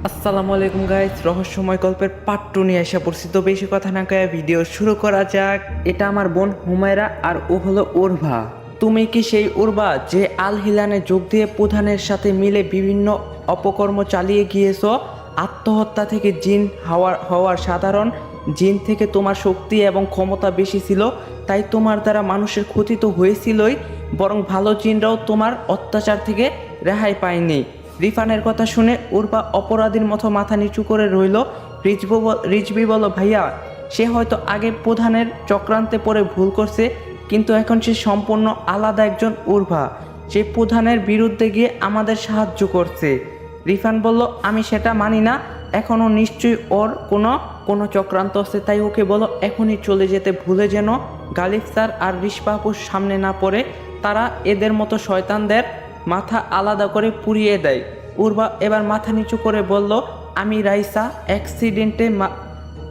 আসসালামু আলাইকুম গাইস, রহস্যময় গল্পের পার্ট 2 নিয়ে এসে পড়ছি। তো বেশি কথা না কয়ে ভিডিও শুরু করা যাক। এটা আমার বোন হুমায়রা আর ও হলো উর্ভা। তুমি কি সেই উর্ভা যে আল হিলানে যোগ দিয়ে প্রধানের সাথে মিলে বিভিন্ন অপকর্ম চালিয়ে গিয়েছো? আত্মহত্যা থেকে জিন হওয়ার সাধারণ জিন থেকে তোমার শক্তি এবং ক্ষমতা বেশি ছিল, তাই তোমার দ্বারা মানুষের ক্ষতি তো হয়েছিলই, বরং ভালো জিনরাও তোমার অত্যাচার থেকে রেহাই পায়নি। রিফানের কথা শুনে উর্বা অপরাধীর মতো মাথা নিচু করে রইল। রিজবি বলল, ভাইয়া, সে হয়তো আগে প্রধানের চক্রান্তে পড়ে ভুল করছে, কিন্তু এখন সে সম্পূর্ণ আলাদা একজন উর্বা। সে প্রধানের বিরুদ্ধে গিয়ে আমাদের সাহায্য করছে। রিফান বলল, আমি সেটা মানি না, এখনও নিশ্চয়ই ওর কোনো চক্রান্ত আছে, তাই ওকে বলো এখনই চলে যেতে, ভুলে যেন গালিব স্যার আর রিশপাপুর সামনে না পড়ে। তারা এদের মতো শয়তানদের মাথা আলাদা করে পুড়িয়ে দেয়। উর্বা এবার মাথা নিচু করে বলল, আমি রাইসা অ্যাক্সিডেন্টে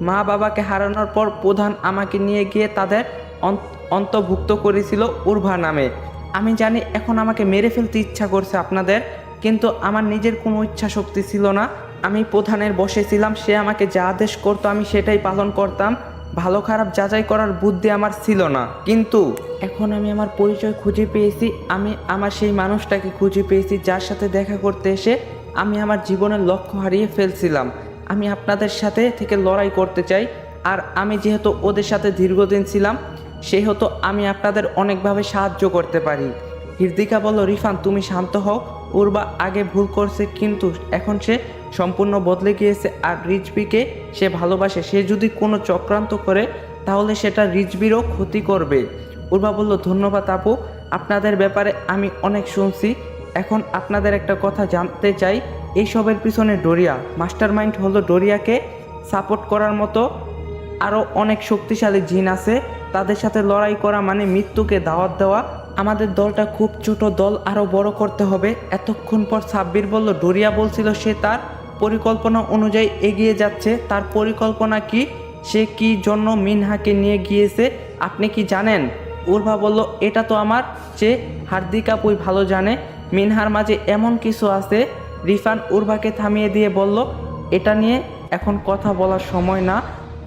মা বাবাকে হারানোর পর প্রধান আমাকে নিয়ে গিয়ে তাদের অন্তর্ভুক্ত করেছিল উর্ভা নামে। আমি জানি এখন আমাকে মেরে ফেলতে ইচ্ছা করছে আপনাদের, কিন্তু আমার নিজের কোনো ইচ্ছা শক্তি ছিল না। আমি প্রধানের বসে ছিলাম, সে আমাকে যা আদেশ করতো আমি সেটাই পালন করতাম। ভালো খারাপ যাচাই করার বুদ্ধি আমার ছিল না, কিন্তু এখন আমি আমার পরিচয় খুঁজে পেয়েছি। আমি আমার সেই মানুষটাকে খুঁজে পেয়েছি যার সাথে দেখা করতে এসে আমি আমার জীবনের লক্ষ্য হারিয়ে ফেলছিলাম। আমি আপনাদের সাথে থেকে লড়াই করতে চাই, আর আমি যেহেতু ওদের সাথে দীর্ঘদিন ছিলাম, সেহেতু আমি আপনাদের অনেকভাবে সাহায্য করতে পারি। হিরদিকা বলল, রিফান তুমি শান্ত হও। উর্বা আগে ভুল করছে, কিন্তু এখন সে সম্পূর্ণ বদলে গিয়েছে, আর রিজবিকে সে ভালোবাসে। সে যদি কোনো চক্রান্ত করে তাহলে সেটা রিজবিরও ক্ষতি করবে। উর্বা বলল, ধন্যবাদ আপু, আপনাদের ব্যাপারে আমি অনেক শুনছি। এখন আপনাদের একটা কথা জানতে চাই, এইসবের পিছনে ডোরিয়া মাস্টার মাইন্ড হলো। ডোরিয়াকে সাপোর্ট করার মতো আরও অনেক শক্তিশালী জিন আছে, তাদের সাথে লড়াই করা মানে মৃত্যুকে দাওয়াত দেওয়া। আমাদের দলটা খুব ছোট দল, আরও বড় করতে হবে। এতক্ষণ পর সাব্বির বলল, ডোরিয়া বলছিল সে তার পরিকল্পনা অনুযায়ী এগিয়ে যাচ্ছে। তার পরিকল্পনা কি? সে কি জন্য মিনহাকে নিয়ে গিয়েছে আপনি কি জানেন? উর্ভা বলল, এটা তো আমার চেয়ে হার্দিক আপুই ভালো জানে। মিনহার মাঝে এমন কিছু আছে। রিফান উর্ভাকে থামিয়ে দিয়ে বলল, এটা নিয়ে এখন কথা বলার সময় না,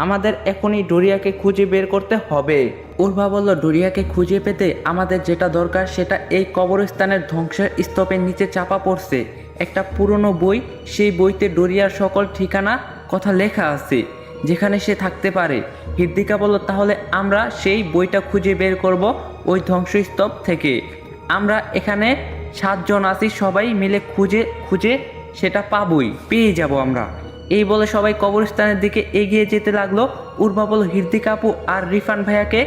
আমাদের এখনই ডোরিয়াকে খুঁজে বের করতে হবে। উর্ভা বলল, ডোরিয়াকে খুঁজে পেতে আমাদের যেটা দরকার সেটা এই কবরস্থানের ধ্বংসের স্তূপের নিচে চাপা পড়ছে একটা পুরনো বই। সেই বইতে ডোরিয়ার সকল ঠিকানা কথা লেখা আছে, যেখানে সে থাকতে পারে। হিদ্দিকা বলল, তাহলে আমরা সেই বইটা খুঁজে বের করব ওই ধ্বংসস্তূপ থেকে। আমরা এখানে 7 জন আছি, সবাই মিলে খুঁজে খুঁজে সেটা পেয়ে যাব আমরা। এই বলে সবাই কবরস্থানের দিকে এগিয়ে যেতে লাগলো। উর্বা বলল, হিরদিকা আপু আর রিফান ভাইয়াকে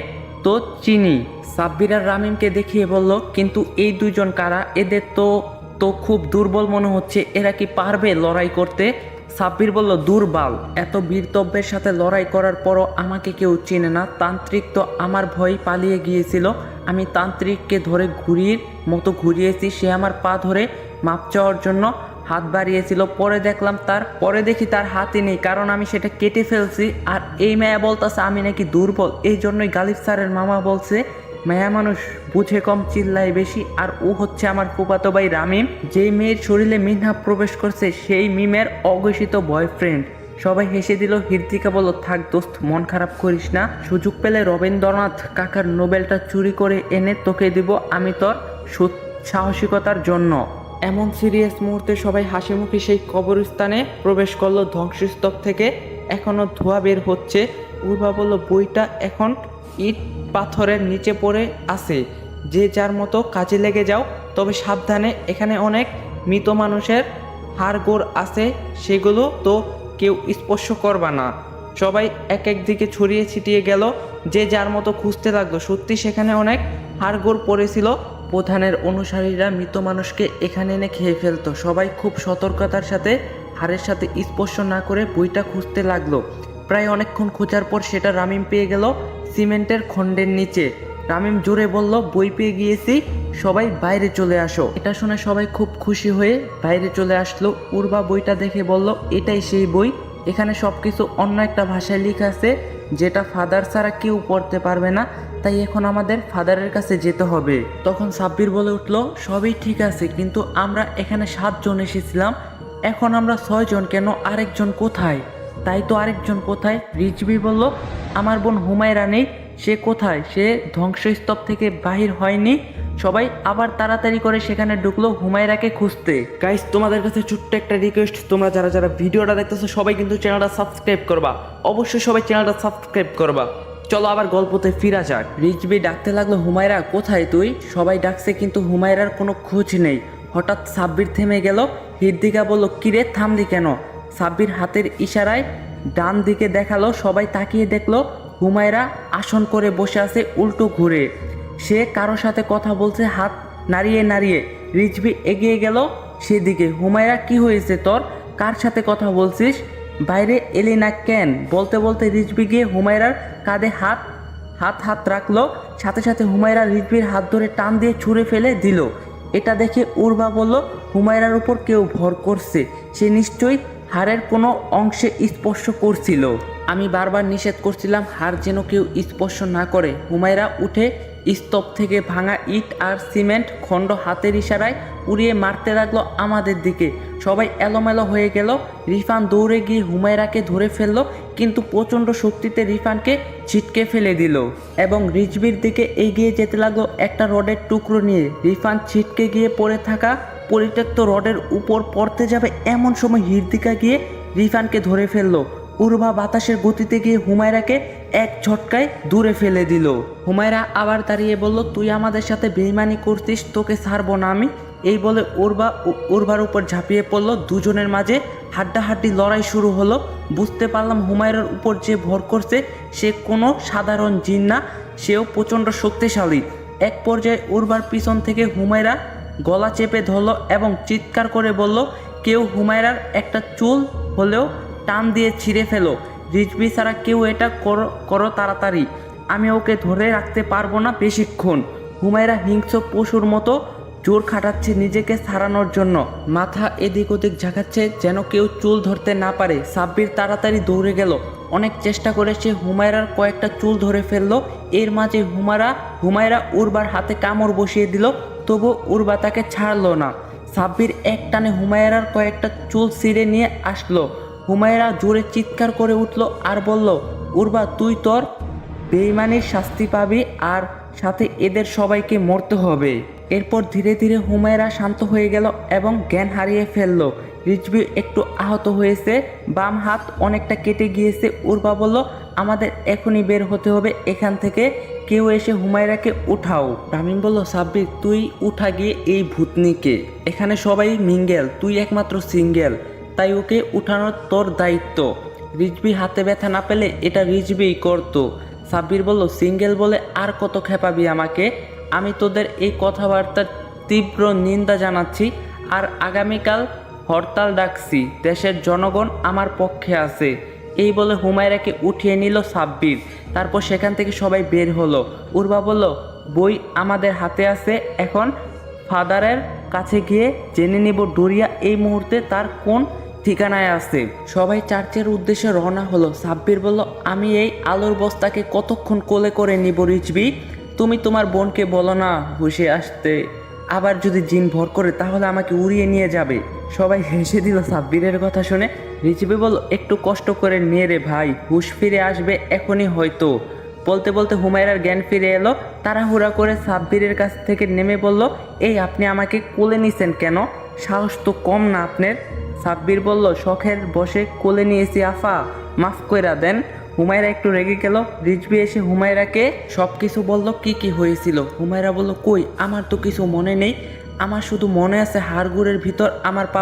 তো চিনি। সাব্বির আর রামিমকে দেখিয়ে বলল, কিন্তু এই দুইজন কারা? এদের তো তো খুব দুর্বল মনে হচ্ছে, এরা কি পারবে লড়াই করতে? সাব্বির বলল, দুর্বল? এত বীরত্বের সাথে লড়াই করার পরও আমাকে কেউ চেনে না। তান্ত্রিক তো আমার ভয় পালিয়ে গিয়েছিল। আমি তান্ত্রিককে ধরে ঘুড়ির মতো ঘুরিয়েছি, সে আমার পা ধরে মাপ চাওয়ার জন্য হাত বাড়িয়েছিল। পরে দেখি তার হাতই নেই, কারণ আমি সেটা কেটে ফেলছি। আর এই মায়া বলতেছে আমি নাকি দুর্বল। এই জন্যই গালিব স্যারের মামা বলছে মায়া মানুষ বুঝে কম চিল্লায় বেশি। আর ও হচ্ছে আমার ফুফাতো ভাই রামিম, যেই মেয়ের শরীরে মিনহা প্রবেশ করছে সেই মিমের অঘোষিত বয়ফ্রেন্ড। সবাই হেসে দিল। হিরদিকা বলল, থাক দোস্ত, মন খারাপ করিস না। সুযোগ পেলে রবীন্দ্রনাথ কাকার নোবেলটা চুরি করে এনে তোকে দিব আমি তোর সাহসিকতার জন্য। এমন সিরিয়াস মুহূর্তে সবাই হাসি মুখে সেই কবরস্থানে প্রবেশ করলো। ধ্বংসস্তূপ থেকে এখনো ধোঁয়া বের হচ্ছে। উর্বা বলল, বইটা এখন ইট পাথরের নিচে পড়ে আছে, যে যার মতো কাজে লেগে যাও, তবে সাবধানে, এখানে অনেক মৃত মানুষের হাড়গোড় আছে, সেগুলো তো কেউ স্পর্শ করবা না। সবাই এক এক দিকে ছড়িয়ে ছিটিয়ে গেল, যে যার মতো খুঁজতে লাগলো। সত্যি সেখানে অনেক হাড়গোড় পড়েছিল। প্রধানের অনুসারীরা মৃত মানুষকে এখানে এনে খেয়ে ফেলতো। সবাই খুব সতর্কতার সাথে হাড়ের সাথে স্পর্শ না করে বইটা খুঁজতে লাগলো। প্রায় অনেকক্ষণ খোঁজার পর সেটা রামিম পেয়ে গেল সিমেন্টের খণ্ডের নিচে। রামিম জোরে বলল, বই পেয়ে গিয়েছি, সবাই বাইরে চলে আসো। এটা শুনে সবাই খুব খুশি হয়ে বাইরে চলে আসলো। উর্বা বইটা দেখে বলল, এটাই সেই বই। এখানে সব কিছু অন্য একটা ভাষায় লেখা আছে, যেটা ফাদার ছাড়া কেউ পড়তে পারবে না, তাই এখন আমাদের ফাদারের কাছে যেতে হবে। তখন সাব্বির বলে উঠল, সবই ঠিক আছে, কিন্তু আমরা এখানে 7 জন এসেছিলাম, এখন আমরা 6 জন, কেন আরেকজন কোথায়? তাই তো আরেকজন কোথায়? রিজভি বলল, আমার বোন হুমায়রা নেই। সে কোথায়? সে ধ্বংসস্তূপ থেকে বাহির হয়নি। সবাই আবার তাড়াতাড়ি করে সেখানে ঢুকলো হুমায়রাকে খুঁজতে। গাইস, তোমাদের কাছে ছোট্ট একটা রিকোয়েস্ট, তোমরা যারা যারা ভিডিওটা দেখতেছো সবাই কিন্তু চ্যানেলটা সাবস্ক্রাইব করবা। অবশ্যই সবাই চ্যানেলটা সাবস্ক্রাইব করবা। চলো আবার গল্পতে ফিরা যাক। রিজভি ডাকতে লাগলো, হুমায়রা কোথায় তুই? সবাই ডাকছে কিন্তু হুমায়রার কোনো খোঁজ নেই। হঠাৎ সাব্বির থেমে গেল। হিরদিকা বলল, কিরে থামলি কেন? সাব্বির হাতের ইশারায় ডান দিকে দেখালো। সবাই তাকিয়ে দেখলো হুমায়রা আসন করে বসে আছে উল্টো ঘুরে। সে কারোর সাথে কথা বলছে হাত নাড়িয়ে নাড়িয়ে। রিজভি এগিয়ে গেল সেদিকে। হুমায়রা, কি হয়েছে তোর? কার সাথে কথা বলছিস? বাইরে এলি না কেন? বলতে বলতে রিজভি গিয়ে হুমায়রার কাঁধে হাত হাত রাখলো। সাথে সাথে হুমায়রা রিজভির হাত ধরে টান দিয়ে ছুঁড়ে ফেলে দিল। এটা দেখে উর্বা বলল, হুমায়রার উপর কেউ ভর করছে। সে নিশ্চয়ই হাড়ের কোনো অংশে স্পর্শ করছিল। আমি বারবার নিষেধ করছিলাম হাড় যেন কেউ স্পর্শ না করে। হুমায়রা উঠে স্তূপ থেকে ভাঙা ইট আর সিমেন্ট খণ্ড হাতের ইশারায় উড়িয়ে মারতে লাগলো আমাদের দিকে। সবাই এলোমেলো হয়ে গেল। রিফান দৌড়ে গিয়ে হুমায়রাকে ধরে ফেললো, কিন্তু প্রচণ্ড শক্তিতে রিফানকে ছিটকে ফেলে দিল এবং রিজভির দিকে এগিয়ে যেতে লাগলো একটা রডের টুকরো নিয়ে। রিফান ছিটকে গিয়ে পড়ে থাকা পরিত্যক্ত রডের উপর পড়তে যাবে, এমন সময় হিরদিকা গিয়ে রিফানকে ধরে ফেললো। উর্বা বাতাসের গতিতে গিয়ে হুমায়রাকে এক ঝটকায় দূরে ফেলে দিল। হুমায়রা আবার দাঁড়িয়ে বলল, তুই আমাদের সাথে বেইমানি করছিস, তোকে ছাড়বো না আমি। এই বলে উর্বার উপর ঝাঁপিয়ে পড়লো। দুজনের মাঝে হাড্ডাহাড্ডি লড়াই শুরু হলো। বুঝতে পারলাম হুমায়রার উপর যে ভর করছে সে কোনো সাধারণ জিন না, সেও প্রচণ্ড শক্তিশালী। এক পর্যায়ে উর্বার পিছন থেকে হুমায়রা গলা চেপে ধরলো এবং চিৎকার করে বলল, কেউ হুমায়রার একটা চুল হলেও টান দিয়ে ছিঁড়ে ফেলো। রিজভি ছাড়া কেউ এটা করো তাড়াতাড়ি, আমি ওকে ধরে রাখতে পারবো না বেশিক্ষণ। হুমায়রা হিংস্র পশুর মতো জোর খাটাচ্ছে নিজেকে ছাড়ানোর জন্য। মাথা এদিক ওদিক ঝাঁকাচ্ছে যেন কেউ চুল ধরতে না পারে। সাব্বির তাড়াতাড়ি দৌড়ে গেল। অনেক চেষ্টা করে সে হুমায়রার কয়েকটা চুল ধরে ফেললো। এর মাঝে হুমায়রা উর্বার হাতে কামড় বসিয়ে দিল, তবু উর্বা তাকে ছাড়লো না। সাব্বির এক টানে হুমায়রার কয়েকটা চুল ছিঁড়ে নিয়ে আসলো। হুমায়রা জোরে চিৎকার করে উঠল আর বলল, উর্বা তুই তোর বেইমানির শাস্তি পাবি, আর সাথে এদের সবাইকে মরতে হবে। এরপর ধীরে ধীরে হুমায়রা শান্ত হয়ে গেল এবং জ্ঞান হারিয়ে ফেলল। রিজভি একটু আহত হয়েছে, বাম হাত অনেকটা কেটে গিয়েছে। উর্বা বলল, আমাদের এখনই বের হতে হবে এখান থেকে, কেউ এসে হুমায়রাকে উঠাও। রামিম বলল, সাব্বির তুই উঠা গিয়ে এই ভূতনিকে, এখানে সবাই মিঙ্গেল, তুই একমাত্র সিঙ্গেল, তাই ওকে উঠানোর তোর দায়িত্ব। রিজভি হাতে ব্যথা না পেলে এটা রিজভিই করতো। সাব্বির বলল, সিঙ্গেল বলে আর কত খেপাবি আমাকে? আমি তোদের এই কথাবার্তার তীব্র নিন্দা জানাচ্ছি আর আগামীকাল হরতাল ডাকছি। দেশের জনগণ আমার পক্ষে আছে। এই বলে হুমায়রাকে উঠিয়ে নিল সাব্বির। তারপর সেখান থেকে সবাই বের হলো। উর্বা বলল, বই আমাদের হাতে আছে, এখন ফাদারের কাছে গিয়ে জেনে নিব ডোরিয়া এই মুহূর্তে তার কোন ঠিকানায় আছে। সবাই চার্চের উদ্দেশ্যে রওনা হলো। সাব্বির বলল, আমি এই আলোর বস্তাকে কতক্ষণ কোলে করে নিব রিজভি? তুমি তোমার বোনকে বলো না হুশে আসতে, আবার যদি জিন ভর করে তাহলে আমাকে উড়িয়ে নিয়ে যাবে। সবাই হেসে দিল সাব্বিরের কথা শুনে। রিজভি বলল, একটু কষ্ট করে নে রে ভাই, হুশ ফিরে আসবে এখনই হয়তো। বলতে বলতে হুমায়রার জ্ঞান ফিরে এলো। তাড়াহুড়া করে সাব্বিরের কাছ থেকে নেমে বলল, এই আপনি আমাকে কোলে নিছেন কেন? সাহস তো কম না আপনার। সাব্বির বলল, শখের বসে কোলে নিয়েছি আফা, মাফ কইরা দেন। হুমায়রা একটু রেগে গেল। রিজভি এসে হুমায়রাকে সব কিছু বলল, কি হয়েছিল। হুমায়রা বলল, কই, আমার তো কিছু মনে নেই, আমার শুধু মনে আছে হাড়গুড়ের ভিতর আমার পা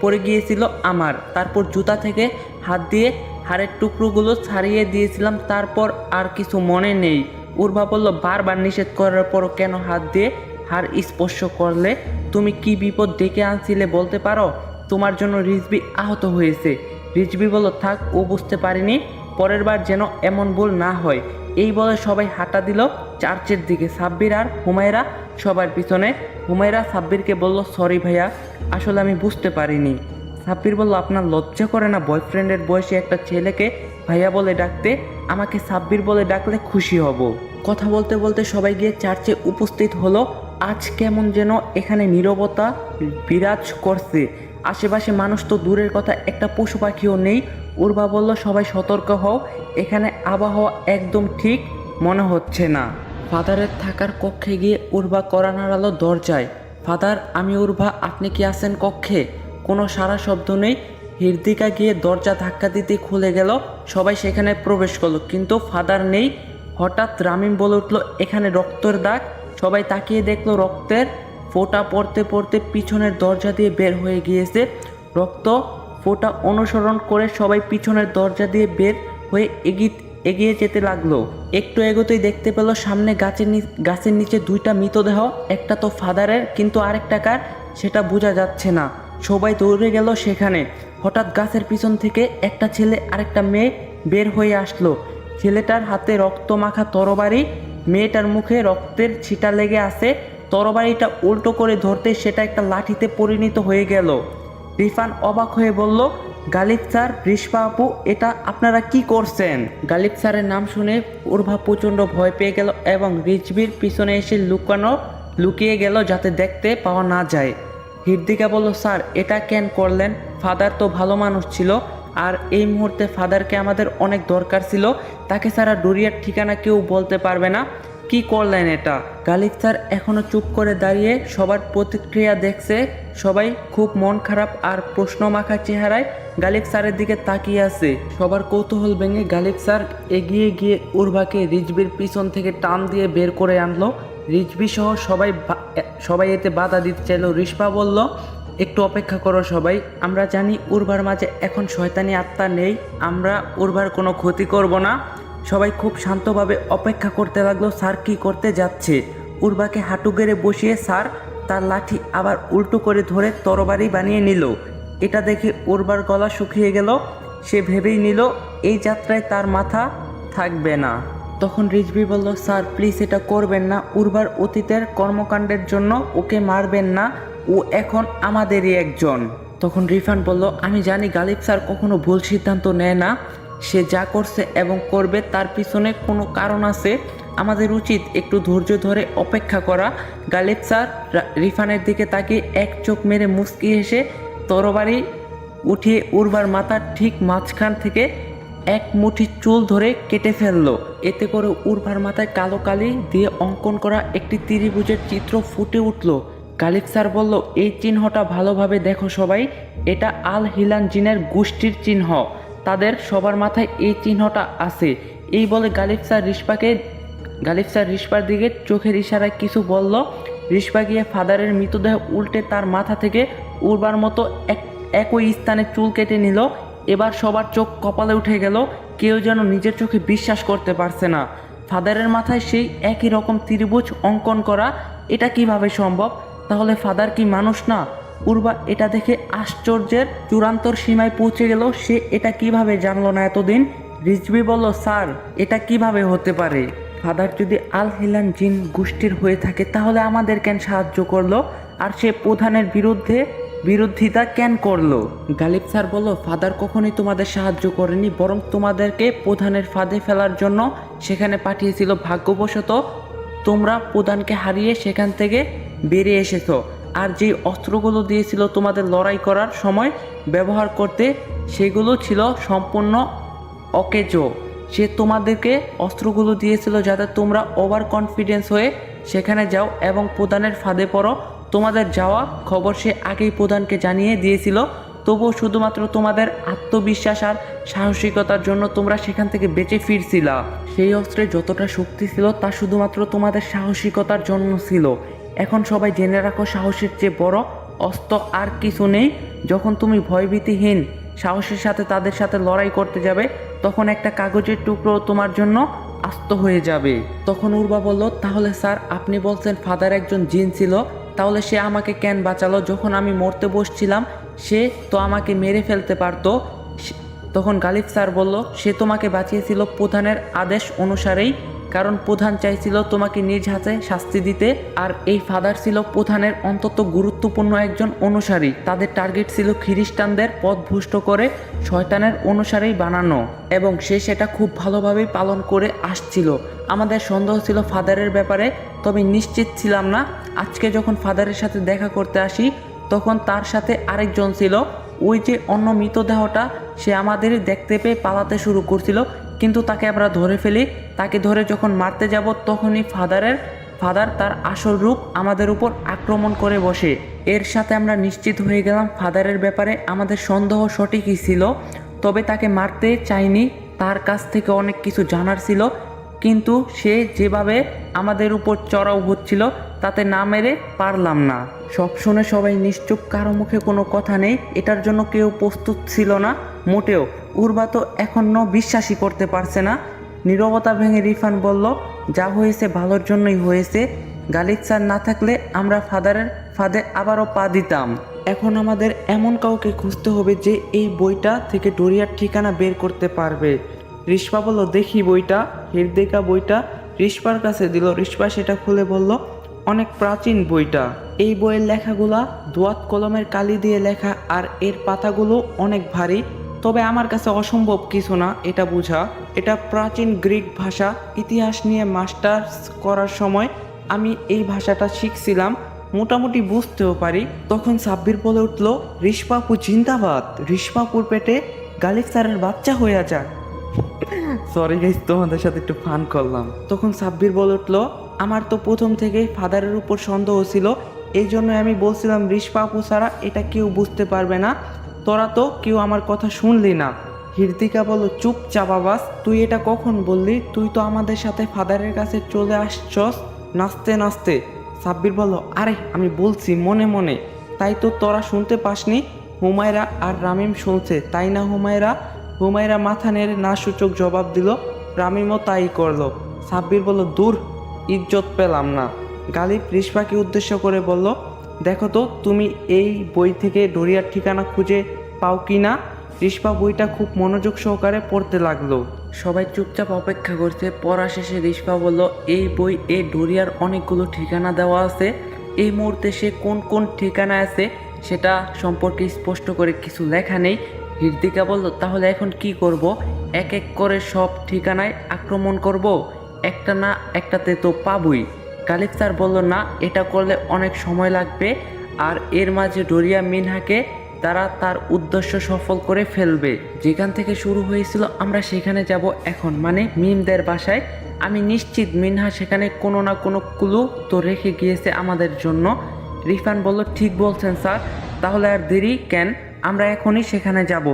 পড়ে গিয়েছিল আমার, তারপর জুতা থেকে হাত দিয়ে হাড়ের টুকরোগুলো ছাড়িয়ে দিয়েছিলাম, তারপর আর কিছু মনে নেই। উর্বা বলল, বারবার নিষেধ করার পরও কেন হাত দিয়ে হাড় স্পর্শ করলে? তুমি কি বিপদ ডেকে আনছিলে বলতে পারো? তোমার জন্য রিজভি আহত হয়েছে। রিজভি বলল, থাক, ও বুঝতে পারিনি, পরের বার যেন এমন ভুল না হয়। এই বলে সবাই হাঁটা দিল চার্চের দিকে। সাব্বির আর হুমায়রা সবার পিছনে। হুমায়রা সাব্বিরকে বলল, সরি ভাইয়া, আসলে আমি বুঝতে পারিনি। সাব্বির বলল, আপনার লজ্জা করে না বয়ফ্রেন্ডের বয়সী একটা ছেলেকে ভাইয়া বলে ডাকতে? আমাকে সাব্বির বলে ডাকলে খুশি হব। কথা বলতে বলতে সবাই গিয়ে চার্চে উপস্থিত হলো। আজ কেমন যেন এখানে নীরবতা বিরাজ করছে। আশেপাশে মানুষ তো দূরের কথা, একটা পশু পাখিও নেই। উর্বা বলল, সবাই সতর্ক হও, এখানে আবহাওয়া একদম ঠিক মনে হচ্ছে না। ফাদারের থাকার কক্ষে গিয়ে উর্বা কড়া নাড়ালো দরজায়। ফাদার, আমি উর্বা, আপনি কি আছেন কক্ষে? কোনো সারা শব্দ নেই। হৃদিকা গিয়ে দরজা ধাক্কা দিতে খুলে গেল। সবাই সেখানে প্রবেশ করলো, কিন্তু ফাদার নেই। হঠাৎ রামিম বলে উঠল, এখানে রক্তের দাগ। সবাই তাকিয়ে দেখলো রক্তের ফোঁটা পড়তে পড়তে পিছনের দরজা দিয়ে বের হয়ে গিয়েছে। রক্ত ফোঁটা অনুসরণ করে সবাই পিছনের দরজা দিয়ে বের হয়ে এগিয়ে যেতে লাগলো। একটু এগোতেই দেখতে পেল সামনে গাছের নিচে দুইটা মৃতদেহ। একটা তো ফাদারের, কিন্তু আরেকটা কার সেটা বোঝা যাচ্ছে না। সবাই দৌড়ে গেল সেখানে। হঠাৎ গাছের পিছন থেকে একটা ছেলে আরেকটা মেয়ে বের হয়ে আসলো। ছেলেটার হাতে রক্ত মাখা তরবারি, মেয়েটার মুখে রক্তের ছিটা লেগে আছে। তরবারিটা উল্টো করে ধরতে সেটা একটা লাঠিতে পরিণত হয়ে গেল। রিফান অবাক হয়ে বলল, গালিব স্যার, রিশপা আপু, এটা আপনারা কি করছেন? গালিব স্যারের নাম শুনে উর্ভা প্রচণ্ড ভয় পেয়ে গেল এবং রিজভির পিছনে এসে লুকিয়ে গেল যাতে দেখতে পাওয়া না যায়। হৃদিকা বলল, স্যার, এটা কেন করলেন? ফাদার তো ভালো মানুষ ছিল, আর এই মুহূর্তে ফাদারকে আমাদের অনেক দরকার ছিল। তাকে ছাড়া ডুরিয়ার ঠিকানা কেউ বলতে পারবে না। কি করলেন এটা? গালিব স্যার এখনও চুপ করে দাঁড়িয়ে সবার প্রতিক্রিয়া দেখছে। সবাই খুব মন খারাপ আর প্রশ্ন মাখা চেহারায় গালিব স্যারের দিকে তাকিয়ে আছে। সবার কৌতূহল ভেঙে গালিব স্যার এগিয়ে গিয়ে উর্ভাকে রিজভির পিছন থেকে টান দিয়ে বের করে আনলো। রিজভি সহ সবাই এতে বাধা দিতে চাইল। রিশপা বলল, একটু অপেক্ষা করো সবাই, আমরা জানি উর্ভার মাঝে এখন শয়তানি আত্মা নেই, আমরা উর্ভার কোনো ক্ষতি করব না। সবাই খুব শান্তভাবে অপেক্ষা করতে লাগলো স্যার কি করতে যাচ্ছে। উর্ভাকে হাঁটু গেড়ে বসিয়ে স্যার তার লাঠি আবার উল্টো করে ধরে তরবারি বানিয়ে নিল। এটা দেখে উর্ভার গলা শুকিয়ে গেল। সে ভেবেই নিল এই যাত্রায় তার মাথা থাকবে না। তখন রিজভি বলল, স্যার প্লিজ এটা করবেন না, উর্ভার অতীতের কর্মকাণ্ডের জন্য ওকে মারবেন না, ও এখন আমাদেরই একজন। তখন রিফান বলল, আমি জানি গালিব স্যার কখনো ভুল সিদ্ধান্ত নেয় না, সে যা করছে এবং করবে তার পিছনে কোনো কারণ আছে, আমাদের উচিত একটু ধৈর্য ধরে অপেক্ষা করা। গালিব স্যার রিফানের দিকে তাকিয়ে এক চোখ মেরে মুচকি হেসে তরবারি উঠিয়ে উর্ভার মাথার ঠিক মাঝখান থেকে এক মুঠি চুল ধরে কেটে ফেললো। এতে করে উর্ভার মাথায় কালো কালি দিয়ে অঙ্কন করা একটি ত্রিভুজের চিত্র ফুটে উঠল। গালিব স্যার বলল, এই চিহ্নটা ভালোভাবে দেখো সবাই, এটা আল হিলান জিনের গোষ্ঠীর চিহ্ন, তাদের সবার মাথায় এই চিহ্নটা আছে। এই বলে গালিব স্যার রিশপার দিকে চোখের ইশারায় কিছু বলল। রিশপা গিয়ে ফাদারের মৃতদেহ উল্টে তার মাথা থেকে উর্বার মতো একই স্থানে চুল কেটে নিল। এবার সবার চোখ কপালে উঠে গেল, কেউ যেন নিজের চোখে বিশ্বাস করতে পারছে না। ফাদারের মাথায় সেই একই রকম ত্রিভুজ অঙ্কন করা, এটা কিভাবে সম্ভব? তাহলে ফাদার কি মানুষ না? উর্বা এটা দেখে আশ্চর্যের চূড়ান্ত সীমায় পৌঁছে গেল। সে এটা কিভাবে জানলো না এতদিন? রিজভি বলল, স্যার এটা কিভাবে হতে পারে? ফাদার যদি আল হিলান জিন গোষ্ঠীর হয়ে থাকে তাহলে আমাদের কেন সাহায্য করলো, আর সে প্রধানের বিরোধিতা কেন করলো? গালিব স্যার বলল, ফাদার কখনোই তোমাদের সাহায্য করেনি, বরং তোমাদেরকে প্রধানের ফাঁদে ফেলার জন্য সেখানে পাঠিয়েছিল। ভাগ্যবশত তোমরা প্রধানকে হারিয়ে সেখান থেকে বেরিয়ে এসেছো, আর যেই অস্ত্রগুলো দিয়েছিল তোমাদের লড়াই করার সময় ব্যবহার করতে, সেগুলো ছিল সম্পূর্ণ অকেজো। সে তোমাদেরকে অস্ত্রগুলো দিয়েছিল যাতে তোমরা ওভার কনফিডেন্স হয়ে সেখানে যাও এবং প্রধানের ফাঁদে পড়ো। তোমাদের যাওয়া খবর সে আগেই প্রধানকে জানিয়ে দিয়েছিল, তবুও শুধুমাত্র তোমাদের আত্মবিশ্বাস আর সাহসিকতার জন্য তোমরা সেখান থেকে বেঁচে ফিরছিলা। সেই অস্ত্রে যতটা শক্তি ছিল তা শুধুমাত্র তোমাদের সাহসিকতার জন্য ছিল। এখন সবাই জেনে রাখো, সাহসের চেয়ে বড় অস্ত্র আর কিছু নেই। যখন তুমি ভয়ভীতিহীন সাহসের সাথে তাদের সাথে লড়াই করতে যাবে, তখন একটা কাগজের টুকরো তোমার জন্য আস্ত হয়ে যাবে। তখন উর্বা বলল, তাহলে স্যার আপনি বলছেন ফাদার একজন জিন ছিল, তাহলে সে আমাকে কেন বাঁচালো? যখন আমি মরতে বসছিলাম সে তো আমাকে মেরে ফেলতে পারতো। তখন গালিব স্যার বলল, সে তোমাকে বাঁচিয়েছিল প্রধানের আদেশ অনুসারেই, কারণ প্রধান চাইছিল তোমাকে নিজ হাতে শাস্তি দিতে। আর এই ফাদার ছিল প্রধানের অন্তত গুরুত্বপূর্ণ একজন অনুসারী। তাদের টার্গেট ছিল খ্রিস্টানদের পথভ্রষ্ট করে শয়তানের অনুসারেই বানানো, এবং সে সেটা খুব ভালোভাবেই পালন করে আসছিল। আমাদের সন্দেহ ছিল ফাদারের ব্যাপারে, তবে নিশ্চিত ছিলাম না। আজকে যখন ফাদারের সাথে দেখা করতে আসি তখন তার সাথে আরেকজন ছিল। ওই যে অন্য মৃতদেহটা, সে আমাদের দেখতে পেয়ে পালাতে শুরু করছিল, কিন্তু তাকে আমরা ধরে ফেলি। তাকে ধরে যখন মারতে যাব তখনই ফাদার তার আসল রূপ আমাদের উপর আক্রমণ করে বসে। এর সাথে আমরা নিশ্চিত হয়ে গেলাম ফাদারের ব্যাপারে আমাদের সন্দেহ সঠিকই ছিল। তবে তাকে মারতে চাইনি, তার কাছ থেকে অনেক কিছু জানার ছিল, কিন্তু সে যেভাবে আমাদের উপর চড়াও হচ্ছিল তাতে না মেরে পারলাম না। সব শুনে সবাই নিশ্চুপ, কারো মুখে কোনো কথা নেই। এটার জন্য কেউ প্রস্তুত ছিল না মোটেও। উর্বা তো এখনও বিশ্বাসই করতে পারছে না। নীরবতা ভেঙে রিফান বলল, যা হয়েছে ভালোর জন্যই হয়েছে। গালিব স্যার না থাকলে আমরা ফাদারের ফাঁদে আবারও পা দিতাম। এখন আমাদের এমন কাউকে খুঁজতে হবে যে এই বইটা থেকে ডোরিয়ার ঠিকানা বের করতে পারবে। রিশপা বলল, দেখি বইটা। হিরদেকা বইটা রিশপার কাছে দিল। রিশপা সেটা খুলে বলল, অনেক প্রাচীন বইটা। এই বইয়ের লেখাগুলা দোয়াত কলমের কালি দিয়ে লেখা, আর এর পাতাগুলো অনেক ভারী। তবে আমার কাছে অসম্ভব কিছু না এটা বোঝা। এটা প্রাচীন গ্রিক ভাষা। ইতিহাস নিয়ে মাস্টার্স করার সময় আমি এই ভাষাটা শিখছিলাম, মোটামুটি বুঝতেও পারি। তখন সাব্বির বলে উঠল, রিশপাপু জিন্দাবাদ, রিশপাপুর পেটে গালিব স্যারের বাচ্চা হয়ে যাক। সরি গাইস, তোমাদের সাথে একটু ফান করলাম। তখন সাব্বির বলে উঠল, আমার তো প্রথম থেকেই ফাদারের উপর সন্দেহ ছিল, এই জন্য আমি বলছিলাম রিশপাপু ছাড়া এটা কেউ বুঝতে পারবে না। তোরা তো কেউ আমার কথা শুনলি না। হিরদিকা বলল, চুপ চাপাবাস, তুই এটা কখন বললি? তুই তো আমাদের সাথে ফাদারের কাছে চলে আসছস নাচতে নাচতে। সাব্বির বলল, আরে আমি বলছি মনে মনে, তাই তো তোরা শুনতে পাসনি? হুমায়রা আর রামিম শুনছে, তাই না হুমায়রা? হুমায়রা মাথা নেড়ে না সূচক জবাব দিল। রামিমও তাই করলো। সাব্বির বলল, দূর, ইজ্জত পেলাম না। গালিব রিশপাকে উদ্দেশ্য করে বলল, দেখো তো তুমি এই বই থেকে ডোরিয়ার ঠিকানা খুঁজে পাও কি না। রিশপা বইটা খুব মনোযোগ সহকারে পড়তে লাগলো। সবাই চুপচাপ অপেক্ষা করছে। পড়া শেষে রিশপা বলল, এই বই এ ডোরিয়ার অনেকগুলো ঠিকানা দেওয়া আছে। এই মুহূর্তে সে কোন কোন ঠিকানা আছে সেটা সম্পর্কে স্পষ্ট করে কিছু লেখা নেই। হিরদিকা বলল, তাহলে এখন কি করব? এক এক করে সব ঠিকানায় আক্রমণ করব? একটা না একটাতে তো পাবই। গালিব স্যার বলল, না, এটা করলে অনেক সময় লাগবে, আর এর মাঝে ডোরিয়া মিনহাকে তারা তার উদ্দেশ্য সফল করে ফেলবে। যেখান থেকে শুরু হয়েছিল আমরা সেখানে যাব এখন, মানে মিমদের বাসায়। আমি নিশ্চিত মিনহা সেখানে কোনো না কোনো ক্লু তো রেখে গিয়েছে আমাদের জন্য। রিফান বলল, ঠিক বলছেন স্যার, তাহলে আর দেরি কেন, আমরা এখনই সেখানে যাব।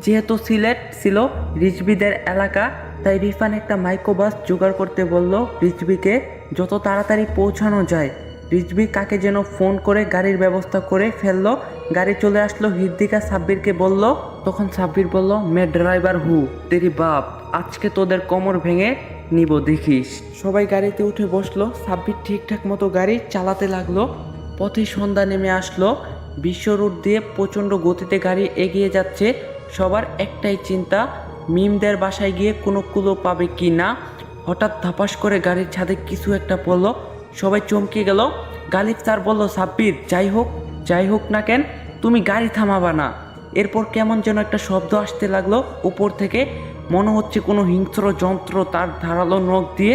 যেহেতু সিলেট ছিল রিজবিদের এলাকা, তাই রিফান একটা মাইক্রোবাস জোগাড় করতে বলল রিজবিকে, যত তাড়াতাড়ি পৌঁছানো যায়। রিজবি কাকে যেন ফোন করে গাড়ির ব্যবস্থা করে ফেললো। গাড়ি চলে আসলো। হিরদিকা সাব্বিরকে বলল। তখন সাব্বির বলল, মে ড্রাইভার হু তেরি বাপ, আজকে তোদের কোমর ভেঙে নিব দেখিস। সবাই গাড়িতে উঠে বসলো। সাব্বির ঠিকঠাক মতো গাড়ি চালাতে লাগলো। পথে সন্ধ্যা নেমে আসলো। বিশ্ব রুট দিয়ে প্রচণ্ড গতিতে গাড়ি এগিয়ে যাচ্ছে। সবার একটাই চিন্তা, মিমদের বাসায় গিয়ে কোনো কুলো পাবে কি না। হঠাৎ ধাপাস করে গাড়ির ছাদে কিছু একটা পড়লো। সবাই চমকে গেল। গালিব স্যার বলল, সাব্বির, যাই হোক না কেন, তুমি গাড়ি থামাবা না। এরপর কেমন যেন একটা শব্দ আসতে লাগলো উপর থেকে। মনে হচ্ছে কোনো হিংস্র যন্ত্র তার ধারালো নখ দিয়ে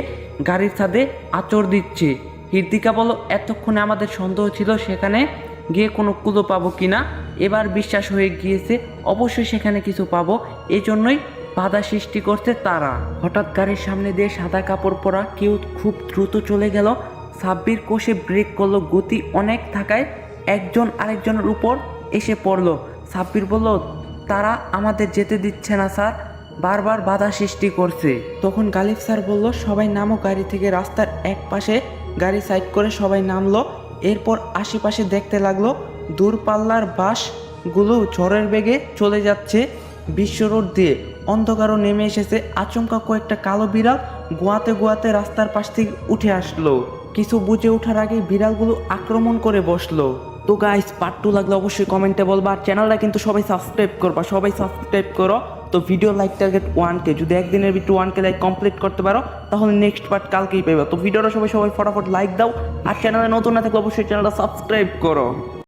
গাড়ির ছাদে আঁচড় দিচ্ছে। হিরদিকা বলল, এতক্ষণে আমাদের সন্দেহ ছিল সেখানে গিয়ে কোনো কুলো পাবো কি না, এবার বিশ্বাস হয়ে গিয়েছে অবশ্যই সেখানে কিছু পাবো, এই জন্যই বাধা সৃষ্টি করছে তারা। হঠাৎ গাড়ির সামনে দিয়ে সাদা কাপড় পরা কেউ খুব দ্রুত চলে গেল। সাব্বির কষে ব্রেক করলো। গতি অনেক থাকায় একজন আরেকজনের উপর এসে পড়লো। সাব্বির বলল, তারা আমাদের যেতে দিচ্ছে না স্যার, বারবার বাধা সৃষ্টি করছে। তখন গালিব স্যার বলল, সবাই নামো গাড়ি থেকে। রাস্তার এক পাশে গাড়ি সাইড করে সবাই নামলো। এরপর আশেপাশে দেখতে লাগলো। দূরপাল্লার বাসগুলো ঝড়ের বেগে চলে যাচ্ছে বিশ্ব রোড দিয়ে। অন্ধকারও নেমে এসেছে। আচমকা কয়েকটা কালো বিড়াল গোয়াতে রাস্তার পাশ থেকে উঠে আসলো। কিছু বুঝে ওঠার আগে বিড়ালগুলো আক্রমণ করে বসলো। তো গাইস, পার্ট 2 লাগলে অবশ্যই কমেন্টে বলবা। আর চ্যানেলটা কিন্তু সবাই সাবস্ক্রাইব করবা, সবাই সাবস্ক্রাইব করো। তো ভিডিও লাইক টার্গেট 1K, যদি একদিনের ভিতরে 1K লাইক কমপ্লিট করতে পারো তাহলে নেক্সট পার্ট কালকেই পাবে। তো ভিডিওটা সবাই ফটাফট লাইক দাও। আর চ্যানেলে নতুন না থাকলে অবশ্যই চ্যানেলটা সাবস্ক্রাইব করো।